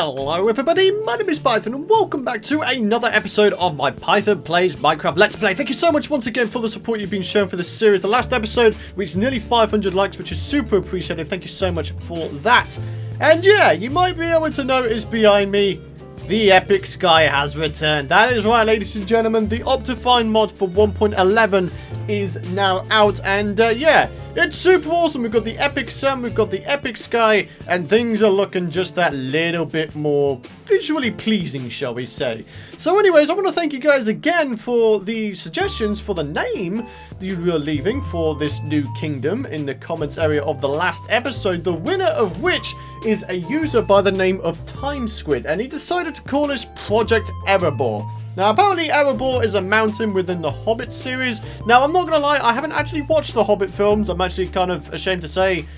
Hello everybody, my name is Python and welcome back to another episode of my Python Plays Minecraft Let's Play. Thank you so much once again for the support you've been showing for this series. The last episode reached nearly 500 likes, which is super appreciated. Thank you so much for that. And yeah, you might be able to notice behind me, the epic sky has returned. That is right, ladies and gentlemen, the Optifine mod for 1.11 is now out, and yeah, it's super awesome. We've got the epic sun, we've got the epic sky, and things are looking just that little bit more visually pleasing, shall we say. So anyways, I want to thank you guys again for the suggestions for the name that you were leaving for this new kingdom in the comments area of the last episode, the winner of which is a user by the name of Time Squid, and he decided to call this Project Erebor. Now, apparently Erebor is a mountain within the Hobbit series. Now, I'm not going to lie, I haven't actually watched the Hobbit films. I'm actually kind of ashamed to say.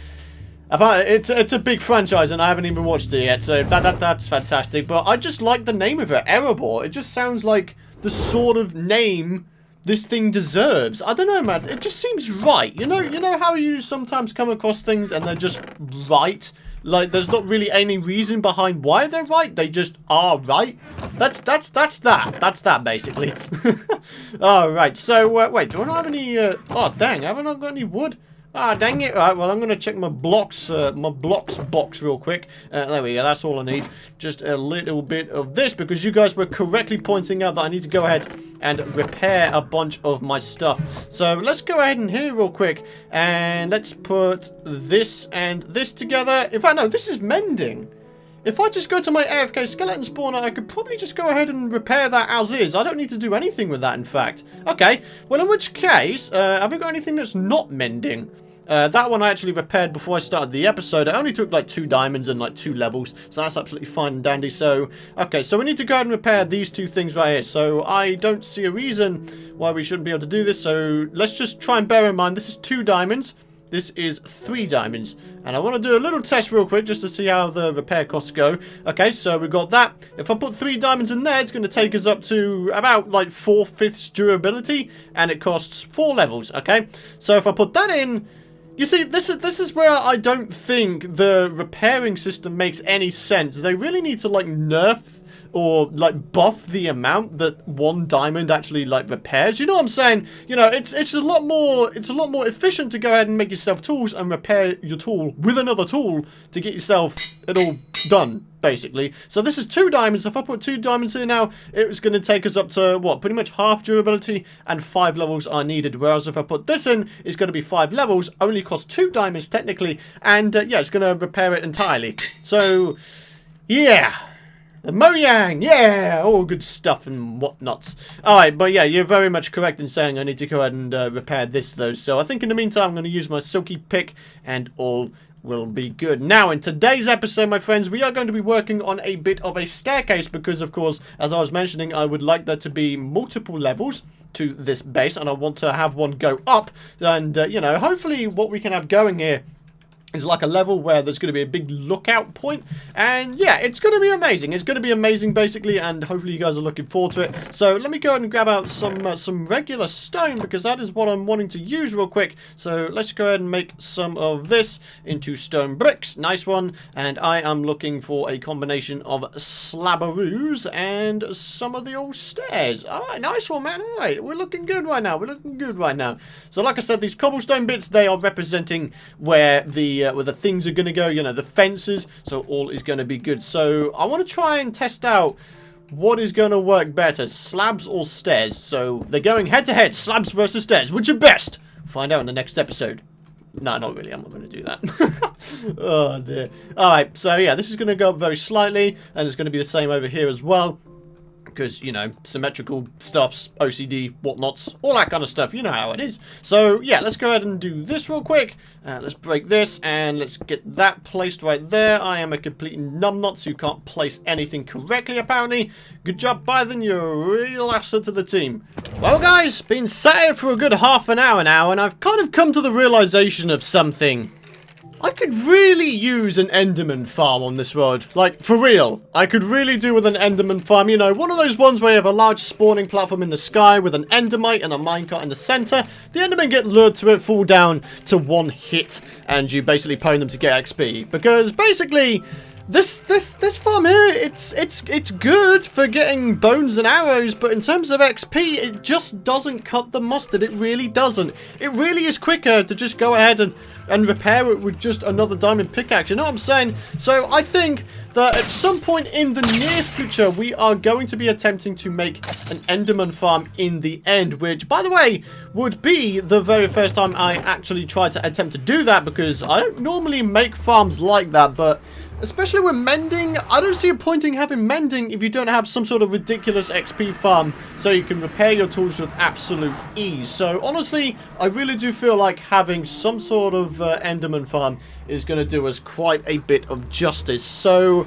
It's a big franchise and I haven't even watched it yet, so that's fantastic. But I just like the name of it, Erebor. It just sounds like the sort of name this thing deserves. I don't know, man. It just seems right. You know how you sometimes come across things and they're just right? Like, there's not really any reason behind why they're right. They just are right. That's that, basically. Alright, so, wait, do I not have any, oh, dang, have I not got any wood? Ah, dang it. Alright, well, I'm going to check my blocks box real quick. There we go, that's all I need. Just a little bit of this, because you guys were correctly pointing out that I need to go ahead and repair a bunch of my stuff. So, let's go ahead and here real quick, and let's put this and this together. In fact, no, this is mending. If I just go to my AFK skeleton spawner, I could probably just go ahead and repair that as is. I don't need to do anything with that, in fact. Okay, well, in which case, have we got anything that's not mending? That one I actually repaired before I started the episode. It only took like 2 diamonds and like 2 levels, so that's absolutely fine and dandy. So, okay, so we need to go ahead and repair these 2 things right here. So I don't see a reason why we shouldn't be able to do this. So let's just try and bear in mind this is 2 diamonds. This is 3 diamonds. And I want to do a little test real quick just to see how the repair costs go. Okay, so we got that. If I put 3 diamonds in there, it's going to take us up to about like 4/5 durability. And it costs 4 levels, okay? So if I put that in, you see, this is where I don't think the repairing system makes any sense. They really need to, like, nerf or, like, buff the amount that 1 diamond actually, like, repairs. You know what I'm saying? You know, it's a lot more efficient to go ahead and make yourself tools and repair your tool with another tool to get yourself it all done, basically. So this is 2 diamonds. If I put 2 diamonds in now, it's going to take us up to, what, pretty much half durability, and 5 levels are needed. Whereas if I put this in, it's going to be 5 levels, only costs 2 diamonds technically, and yeah, it's going to repair it entirely. So, yeah. The Mojang, yeah, all good stuff and whatnots. Alright, but yeah, you're very much correct in saying I need to go ahead and repair this though. So I think in the meantime, I'm going to use my silky pick and all will be good. Now, in today's episode, my friends, we are going to be working on a bit of a staircase because, of course, as I was mentioning, I would like there to be multiple levels to this base, and I want to have one go up. And, you know, hopefully what we can have going here is like a level where there's going to be a big lookout point, and yeah, it's going to be amazing. It's going to be amazing, basically, and hopefully you guys are looking forward to it. So let me go ahead and grab out some regular stone, because that is what I'm wanting to use real quick. So let's go ahead and make some of this into stone bricks. Nice one. And I am looking for a combination of slabberoos and some of the old stairs. All right, nice one, man. All right, we're looking good right now. We're looking good right now. So like I said, these cobblestone bits, they are representing where the things are going to go, you know, the fences, so all is going to be good. So I want to try and test out what is going to work better, slabs or stairs. So they're going head to head, slabs versus stairs. Which are best? Find out in the next episode. No, not really. I'm not going to do that. Oh dear. Alright, so yeah, this is going to go up very slightly, and it's going to be the same over here as well. Because, you know, symmetrical stuffs, OCD, whatnots, all that kind of stuff. You know how it is. So, yeah, let's go ahead and do this real quick. Let's break this, and let's get that placed right there. I am a complete numbnut, so you can't place anything correctly, apparently. Good job, Python. You're a real asset to the team. Well, guys, been sat here for a good half an hour now, and I've kind of come to the realization of something. I could really use an enderman farm on this world. Like, for real. I could really do with an enderman farm. You know, one of those ones where you have a large spawning platform in the sky with an endermite and a minecart in the center. The endermen get lured to it, fall down to 1 hit, and you basically pwn them to get XP. Because, basically, this farm here, it's good for getting bones and arrows, but in terms of XP, it just doesn't cut the mustard. It really doesn't. It really is quicker to just go ahead and repair it with just another diamond pickaxe. You know what I'm saying? So I think that at some point in the near future, we are going to be attempting to make an enderman farm in the end, which, by the way, would be the very first time I actually try to attempt to do that, because I don't normally make farms like that, but especially with mending, I don't see a point in having mending if you don't have some sort of ridiculous XP farm so you can repair your tools with absolute ease. So honestly, I really do feel like having some sort of enderman farm is going to do us quite a bit of justice. So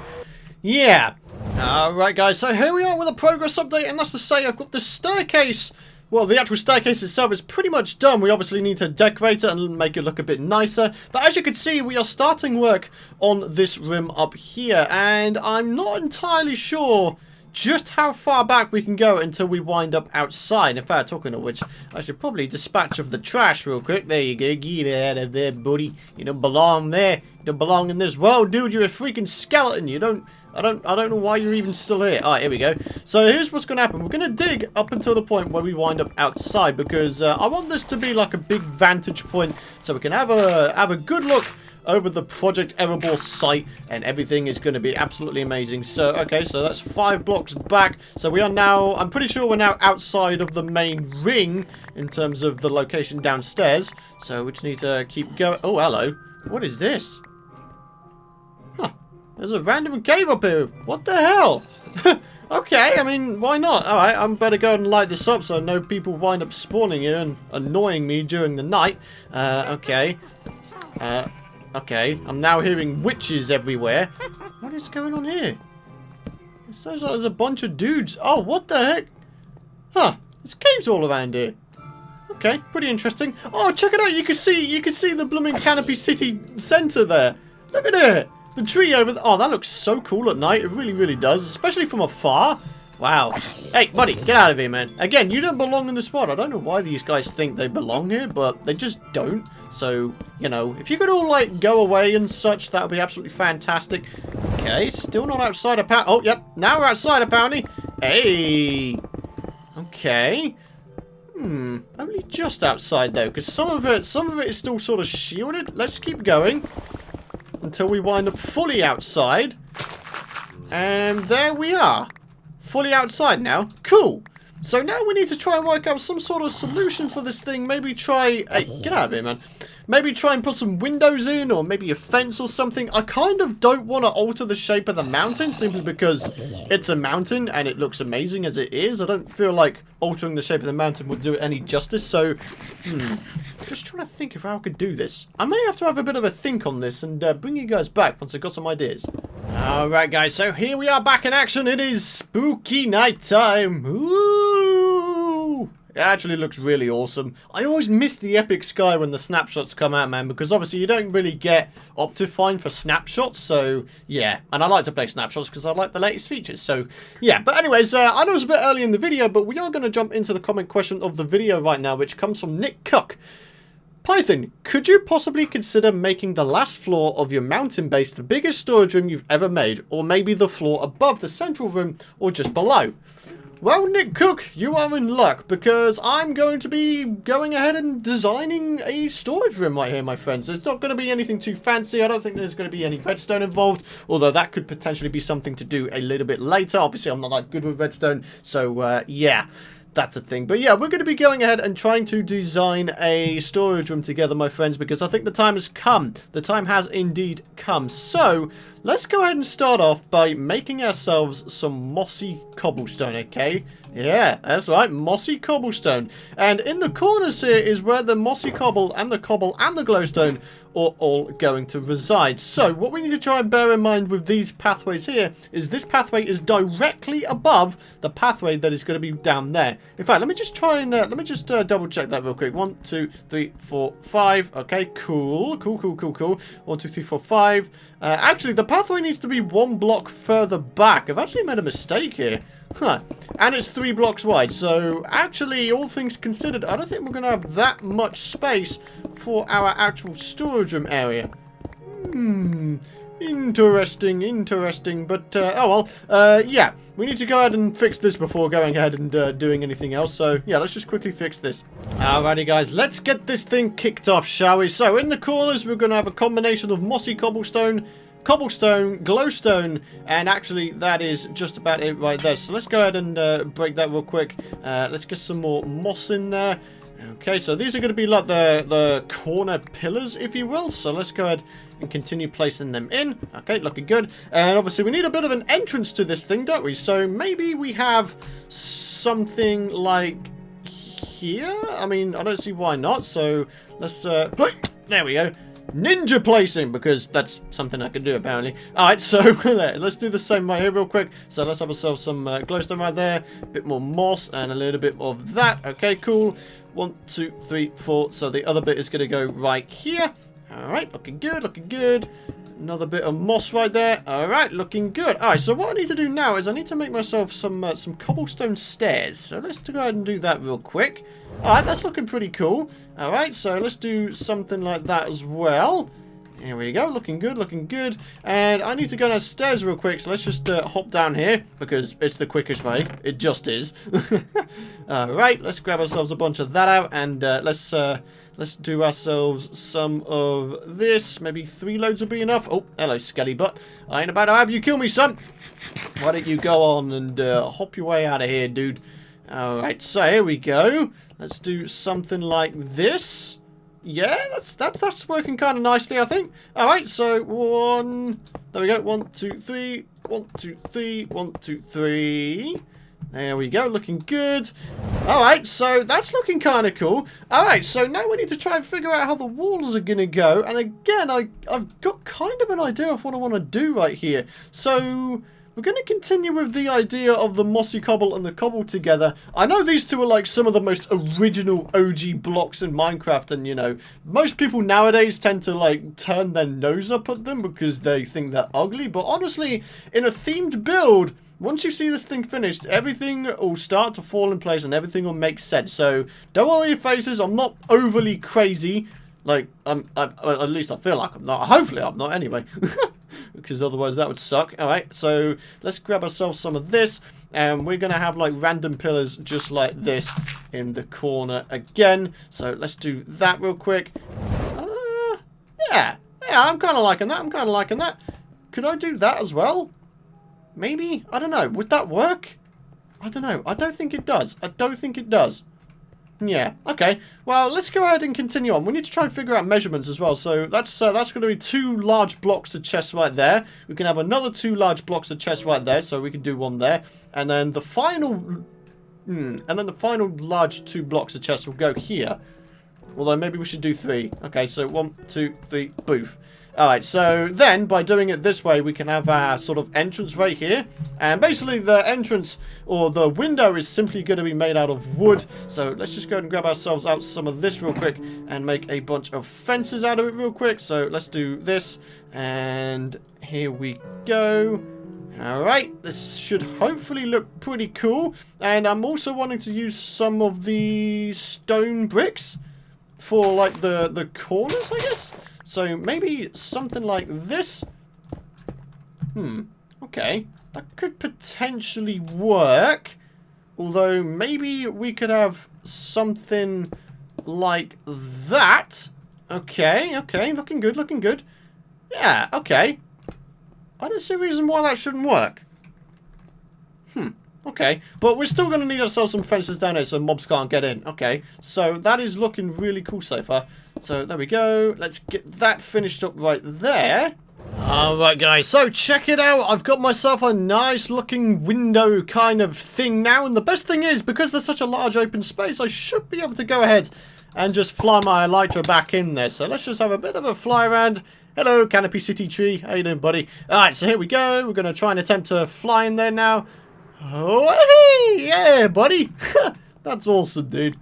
yeah. Alright guys, so here we are with a progress update, and that's to say I've got the staircase. Well, the actual staircase itself is pretty much done. We obviously need to decorate it and make it look a bit nicer. But as you can see, we are starting work on this room up here. And I'm not entirely sure just how far back we can go until we wind up outside. In fact, talking of which, I should probably dispatch of the trash real quick. There you go. Get out of there, buddy. You don't belong there. You don't belong in this world, dude. You're a freaking skeleton. You don't... I don't know why you're even still here. Alright, here we go. So here's what's going to happen. We're going to dig up until the point where we wind up outside, because I want this to be like a big vantage point so we can have a good look over the Project Erebor site, and everything is going to be absolutely amazing. So, okay, so that's 5 blocks back. So we are now, I'm pretty sure we're now outside of the main ring in terms of the location downstairs. So we just need to keep going. Oh, hello. What is this? There's a random cave up here. What the hell? Okay, I mean, why not? Alright, I'm better go and light this up so no people wind up spawning here and annoying me during the night. Okay. Okay, I'm now hearing witches everywhere. What is going on here? It sounds like there's a bunch of dudes. Oh, what the heck? Huh, there's caves all around here. Okay, pretty interesting. Oh, check it out. You can see the blooming Canopy City Centre there. Look at it. The tree over there. Oh, that looks so cool at night. It really, really does. Especially from afar. Wow. Hey, buddy, get out of here, man. Again, you don't belong in the spot. I don't know why these guys think they belong here, but they just don't. So, you know, if you could all, like, go away and such, that would be absolutely fantastic. Okay, still not outside apparently. Oh, yep. Now we're outside apparently. Hey. Okay. Only just outside, though, because some of it is still sort of shielded. Let's keep going until we wind up fully outside. And there we are. Fully outside now. Cool. So now we need to try and work out some sort of solution for this thing. Maybe try... Hey, get out of here, man. Maybe try and put some windows in, or maybe a fence or something. I kind of don't want to alter the shape of the mountain, simply because it's a mountain and it looks amazing as it is. I don't feel like altering the shape of the mountain would do it any justice. So, just trying to think of how I could do this. I may have to have a bit of a think on this and bring you guys back once I've got some ideas. Alright guys, so here we are back in action. It is spooky night time. Ooh! It actually looks really awesome. I always miss the epic sky when the snapshots come out, man, because obviously you don't really get Optifine for snapshots, so yeah. And I like to play snapshots because I like the latest features, so yeah. But anyways, I know it's a bit early in the video, but we are going to jump into the comment question of the video right now, which comes from Nick Cook. Python, could you possibly consider making the last floor of your mountain base the biggest storage room you've ever made, or maybe the floor above the central room, or just below? Well, Nick Cook, you are in luck, because I'm going to be going ahead and designing a storage room right here, my friends. There's not going to be anything too fancy. I don't think there's going to be any redstone involved, although that could potentially be something to do a little bit later. Obviously, I'm not that good with redstone, so yeah. That's a thing. But yeah, we're going to be going ahead and trying to design a storage room together, my friends, because I think the time has come. The time has indeed come. So, let's go ahead and start off by making ourselves some mossy cobblestone, okay? Yeah, that's right, mossy cobblestone. And in the corners here is where the mossy cobble and the glowstone are all going to reside. So what we need to try and bear in mind with these pathways here is this pathway is directly above the pathway that is going to be down there. In fact, let me just try and double check that real quick. 1, 2, 3, 4, 5. Okay, cool. 1, 2, 3, 4, 5. Actually, the pathway needs to be 1 block further back. I've actually made a mistake here. Huh. And it's 3 blocks wide. So, actually, all things considered, I don't think we're going to have that much space for our actual storage room area. Interesting, interesting, but, oh well, yeah, we need to go ahead and fix this before going ahead and, doing anything else, so, yeah, let's just quickly fix this. Alrighty, guys, let's get this thing kicked off, shall we? So, in the corners, we're gonna have a combination of mossy cobblestone, glowstone, and actually, that is just about it right there, so let's go ahead and, break that real quick. Let's get some more moss in there. Okay, so these are going to be like the corner pillars, if you will. So let's go ahead and continue placing them in. Okay, looking good. And obviously we need a bit of an entrance to this thing, don't we? So maybe we have something like here. I mean, I don't see why not. So let's, there we go. Ninja placing, because that's something I can do apparently. Alright, so let's do the same right here real quick. So let's have ourselves some glowstone right there, a bit more moss and a little bit of that. Okay, cool. 1, 2, 3, 4. So the other bit is going to go right here. Alright, looking good, looking good. Another bit of moss right there. Alright, looking good. Alright, so what I need to do now is I need to make myself some cobblestone stairs. So let's go ahead and do that real quick. Alright, that's looking pretty cool. Alright, so let's do something like that as well. Here we go, looking good, looking good. And I need to go downstairs real quick, so let's just hop down here, because it's the quickest way. It just is. Alright, let's grab ourselves a bunch of that out, and let's do ourselves some of this. Maybe 3 loads will be enough. Oh, hello, Skelly Butt. I ain't about to have you kill me, son. Why don't you go on and hop your way out of here, dude. Alright, so here we go. Let's do something like this. Yeah, that's working kind of nicely, I think. Alright, so there we go. 1, 2, 3. 1, 2, 3. 1, 2, 3. There we go, looking good. Alright, so that's looking kind of cool. Alright, so now we need to try and figure out how the walls are going to go. And again, I've got kind of an idea of what I want to do right here. So we're going to continue with the idea of the mossy cobble and the cobble together. I know these two are like some of the most original OG blocks in Minecraft, and you know, most people nowadays tend to like turn their nose up at them because they think they're ugly, but honestly, in a themed build, once you see this thing finished, everything will start to fall in place and everything will make sense. So don't worry your faces, I'm not overly crazy. Like, at least I feel like I'm not. Hopefully I'm not anyway. Because otherwise that would suck. Alright, so let's grab ourselves some of this. And we're going to have like random pillars just like this in the corner again. So let's do that real quick. Yeah, I'm kind of liking that. I'm kind of liking that. Could I do that as well? Maybe? I don't know. Would that work? I don't know. I don't think it does. I don't think it does. Yeah, okay. Well, let's go ahead and continue on. We need to try and figure out measurements as well. So that's going to be 2 large blocks of chest right there. We can have another 2 large blocks of chest right there. So we can do one there. And then the final... large 2 blocks of chest will go here. Although maybe we should do 3. Okay, so 1, 2, 3, boof. Alright, so then by doing it this way, we can have our sort of entrance right here. And basically the entrance or the window is simply going to be made out of wood. So let's just go ahead and grab ourselves out some of this real quick and make a bunch of fences out of it real quick. So let's do this. And here we go. Alright, this should hopefully look pretty cool. And I'm also wanting to use some of the stone bricks for like the corners, I guess. So maybe something like this. Okay. That could potentially work. Although maybe we could have something like that. Okay, okay. Looking good, looking good. Yeah, okay. I don't see a reason why that shouldn't work. Okay, but we're still going to need ourselves some fences down here so mobs can't get in. Okay, so that is looking really cool so far. So there we go. Let's get that finished up right there. Alright guys, so check it out. I've got myself a nice looking window kind of thing now. And the best thing is, because there's such a large open space, I should be able to go ahead and just fly my elytra back in there. So let's just have a bit of a fly around. Hello, Canopy City Tree. How you doing, buddy? Alright, so here we go. We're going to try and attempt to fly in there now. Oh, hey! Yeah, buddy! That's awesome, dude.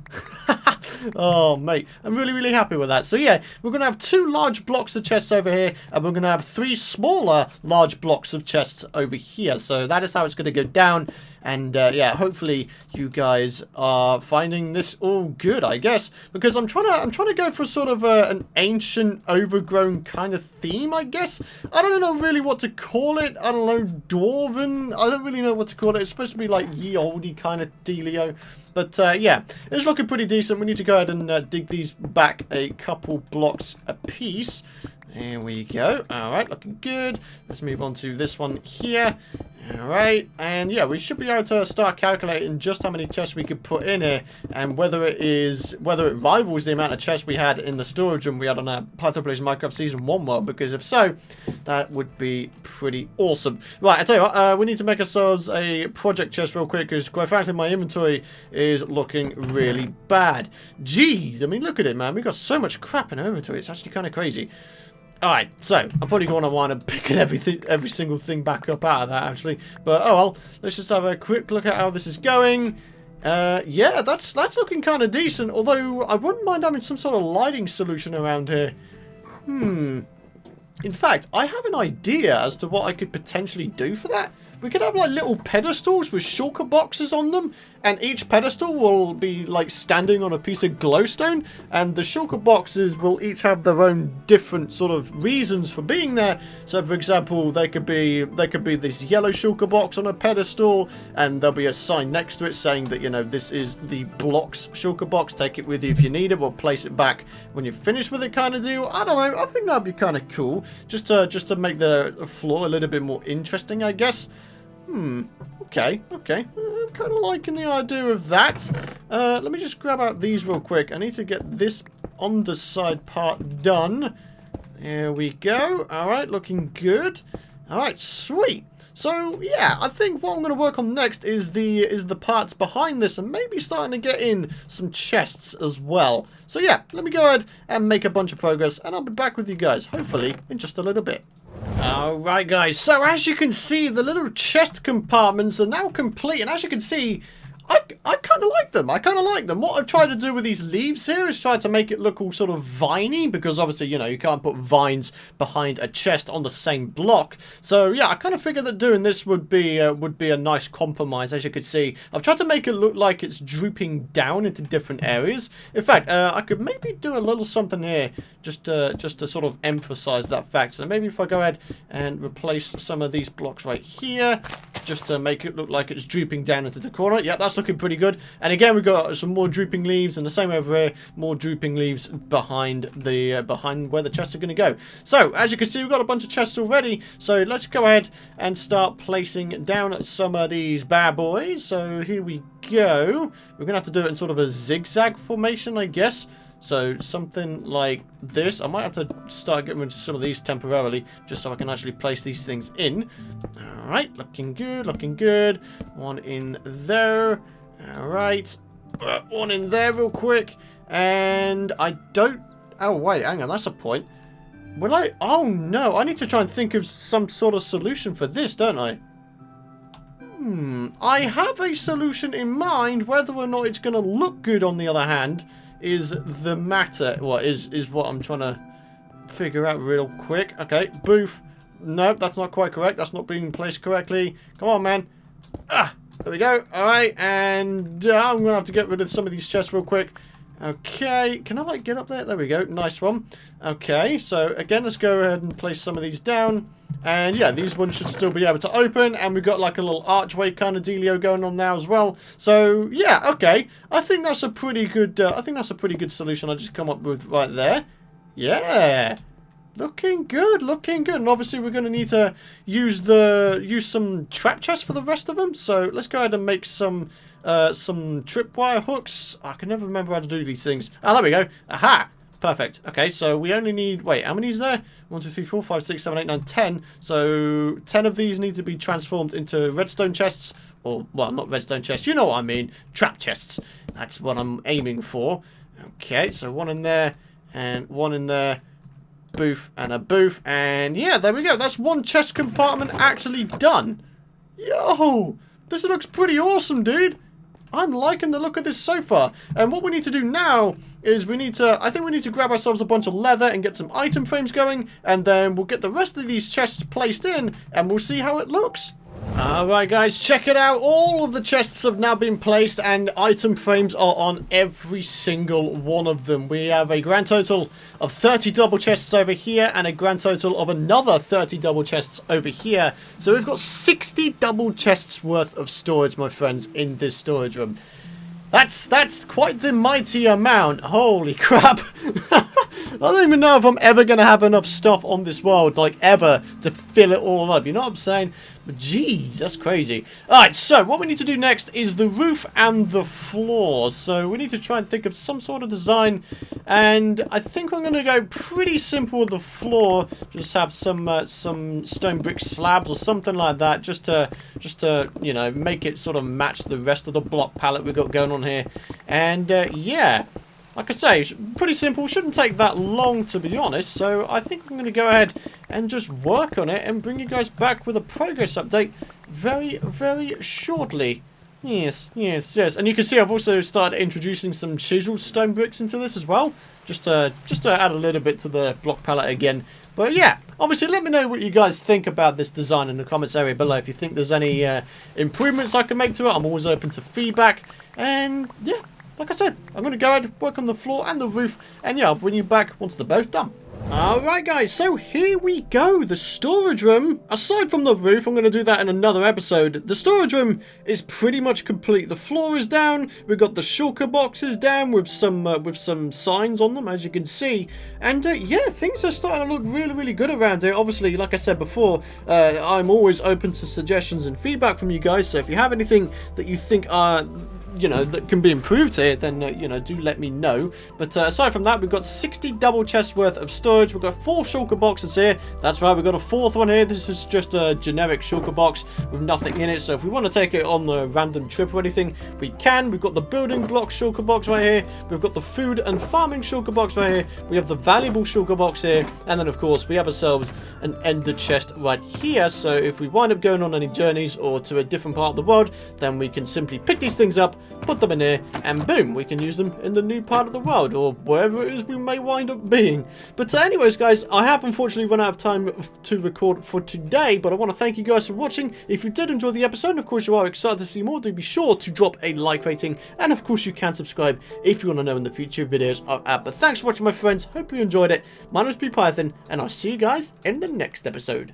Oh, mate. I'm really, really happy with that. So, yeah, we're going to have 2 large blocks of chests over here, and we're going to have 3 smaller large blocks of chests over here. So, that is how it's going to go down. And yeah, hopefully you guys are finding this all good, I guess, because I'm trying to go for sort of an ancient, overgrown kind of theme, I guess. I don't know really what to call it. I don't know, dwarven. I don't really know what to call it. It's supposed to be like ye olde kind of dealio. But yeah, it's looking pretty decent. We need to go ahead and dig these back a couple blocks a piece. There we go. All right, looking good. Let's move on to this one here. All right, and yeah, we should be able to start calculating just how many chests we could put in here, and whether it rivals the amount of chests we had in the storage room we had on our Python Plays Minecraft Season 1 world, because if so, that would be pretty awesome. Right, I tell you what, we need to make ourselves a project chest real quick, because quite frankly, my inventory is looking really bad. Jeez, I mean, look at it, man. We've got so much crap in our inventory. It's actually kind of crazy. Alright, so I'm probably going to wind up picking every single thing back up out of that, actually. But, oh well, let's just have a quick look at how this is going. Yeah, that's looking kind of decent, although I wouldn't mind having some sort of lighting solution around here. In fact, I have an idea as to what I could potentially do for that. We could have like little pedestals with shulker boxes on them, and each pedestal will be like standing on a piece of glowstone, and the shulker boxes will each have their own different sort of reasons for being there. So for example, they could be this yellow shulker box on a pedestal, and there'll be a sign next to it saying that, you know, this is the blocks shulker box, take it with you if you need it, or place it back when you're finished with it kind of deal. I don't know, I think that'd be kind of cool, just to make the floor a little bit more interesting, I guess. Okay. I'm kind of liking the idea of that. Let me just grab out these real quick. I need to get this underside part done. There we go. Alright, looking good. Alright, sweet. So, yeah, I think what I'm going to work on next is the parts behind this, and maybe starting to get in some chests as well. So, yeah, let me go ahead and make a bunch of progress, and I'll be back with you guys, hopefully, in just a little bit. Alright guys, so as you can see, the little chest compartments are now complete, and as you can see, I kind of like them. I kind of like them. What I've tried to do with these leaves here is try to make it look all sort of viney, because obviously, you know, you can't put vines behind a chest on the same block. So yeah, I kind of figured that doing this would be a nice compromise. As you can see, I've tried to make it look like it's drooping down into different areas. In fact, I could maybe do a little something here just to sort of emphasize that fact. So maybe if I go ahead and replace some of these blocks right here, just to make it look like it's drooping down into the corner. Yeah, that's looking pretty good. And again, we've got some more drooping leaves, and the same over here, more drooping leaves behind where the chests are going to go. So as you can see, we've got a bunch of chests already. So let's go ahead and start placing down some of these bad boys. So here we go. We're going to have to do it in sort of a zigzag formation, I guess. So something like this. I might have to start getting rid of some of these temporarily, just so I can actually place these things in. Alright, looking good, looking good. One in there. Alright. One in there real quick. And I don't... Oh, wait, hang on, that's a point. Will I... Oh, no, I need to try and think of some sort of solution for this, don't I? I have a solution in mind. Whether or not it's going to look good, on the other hand, is the matter. Well, is what I'm trying to figure out real quick. Okay, boof. No, that's not quite correct. That's not being placed correctly. Come on, man. Ah, there we go. Alright, and I'm going to have to get rid of some of these chests real quick. Okay, can I, like, get up there? There we go. Nice one. Okay, so, again, let's go ahead and place some of these down. And, yeah, these ones should still be able to open. And we've got, like, a little archway kind of dealio going on now as well. So, yeah, okay. I think that's a pretty good, solution I just come up with right there. Yeah. Looking good, looking good. And obviously we're going to need to use some trap chests for the rest of them. So let's go ahead and make some tripwire hooks. I can never remember how to do these things. Ah, there we go. Aha! Perfect. Okay, so we only need... Wait, how many is there? 1, 2, 3, 4, 5, 6, 7, 8, 9, 10. So 10 of these need to be transformed into redstone chests. Or, well, not redstone chests. You know what I mean. Trap chests. That's what I'm aiming for. Okay, so one in there. And one in there. Boof and a boof. And yeah, there we go. That's one chest compartment actually done. Yo! This looks pretty awesome, dude. I'm liking the look of this so far. And what we need to do now is I think we need to grab ourselves a bunch of leather and get some item frames going, and then we'll get the rest of these chests placed in, and we'll see how it looks. Alright guys, check it out. All of the chests have now been placed and item frames are on every single one of them. We have a grand total of 30 double chests over here and a grand total of another 30 double chests over here. So we've got 60 double chests worth of storage, my friends, in this storage room. That's quite the mighty amount. Holy crap. I don't even know if I'm ever going to have enough stuff on this world, like ever, to fill it all up. You know what I'm saying? But jeez, that's crazy. Alright, so what we need to do next is the roof and the floor. So we need to try and think of some sort of design. And I think I'm going to go pretty simple with the floor. Just have some stone brick slabs or something like that. Just to you know, make it sort of match the rest of the block palette we've got going on here. And yeah. Like I say, pretty simple, shouldn't take that long to be honest, so I think I'm going to go ahead and just work on it and bring you guys back with a progress update very, very shortly. Yes, and you can see I've also started introducing some chiseled stone bricks into this as well, just to add a little bit to the block palette again. But yeah, obviously let me know what you guys think about this design in the comments area below. If you think there's any improvements I can make to it, I'm always open to feedback, and yeah. Like I said, I'm going to go ahead, work on the floor and the roof, and yeah, I'll bring you back once they're both done. Alright guys, so here we go. The storage room, aside from the roof, I'm going to do that in another episode. The storage room is pretty much complete. The floor is down, we've got the shulker boxes down with some signs on them, as you can see. And yeah, things are starting to look really, really good around here. Obviously, like I said before, I'm always open to suggestions and feedback from you guys, so if you have anything that you think are... you know, that can be improved here, then you know, do let me know. But aside from that, we've got 60 double chests worth of storage. We've got 4 shulker boxes here. That's right, we've got a 4th one here. This is just a generic shulker box with nothing in it, so if we want to take it on the random trip or anything, we can. We've got the building block shulker box right here. We've got the food and farming shulker box right here. We have the valuable shulker box here, and then of course we have ourselves an ender chest right here. So if we wind up going on any journeys or to a different part of the world, then we can simply pick these things up, put them in here, and boom, we can use them in the new part of the world, or wherever it is we may wind up being. But anyways guys, I have unfortunately run out of time to record for today, but I want to thank you guys for watching. If you did enjoy the episode, and of course you are excited to see more, do be sure to drop a like rating, and of course you can subscribe if you want to know when the future videos are out. But thanks for watching, my friends, hope you enjoyed it. My name is Python, and I'll see you guys in the next episode.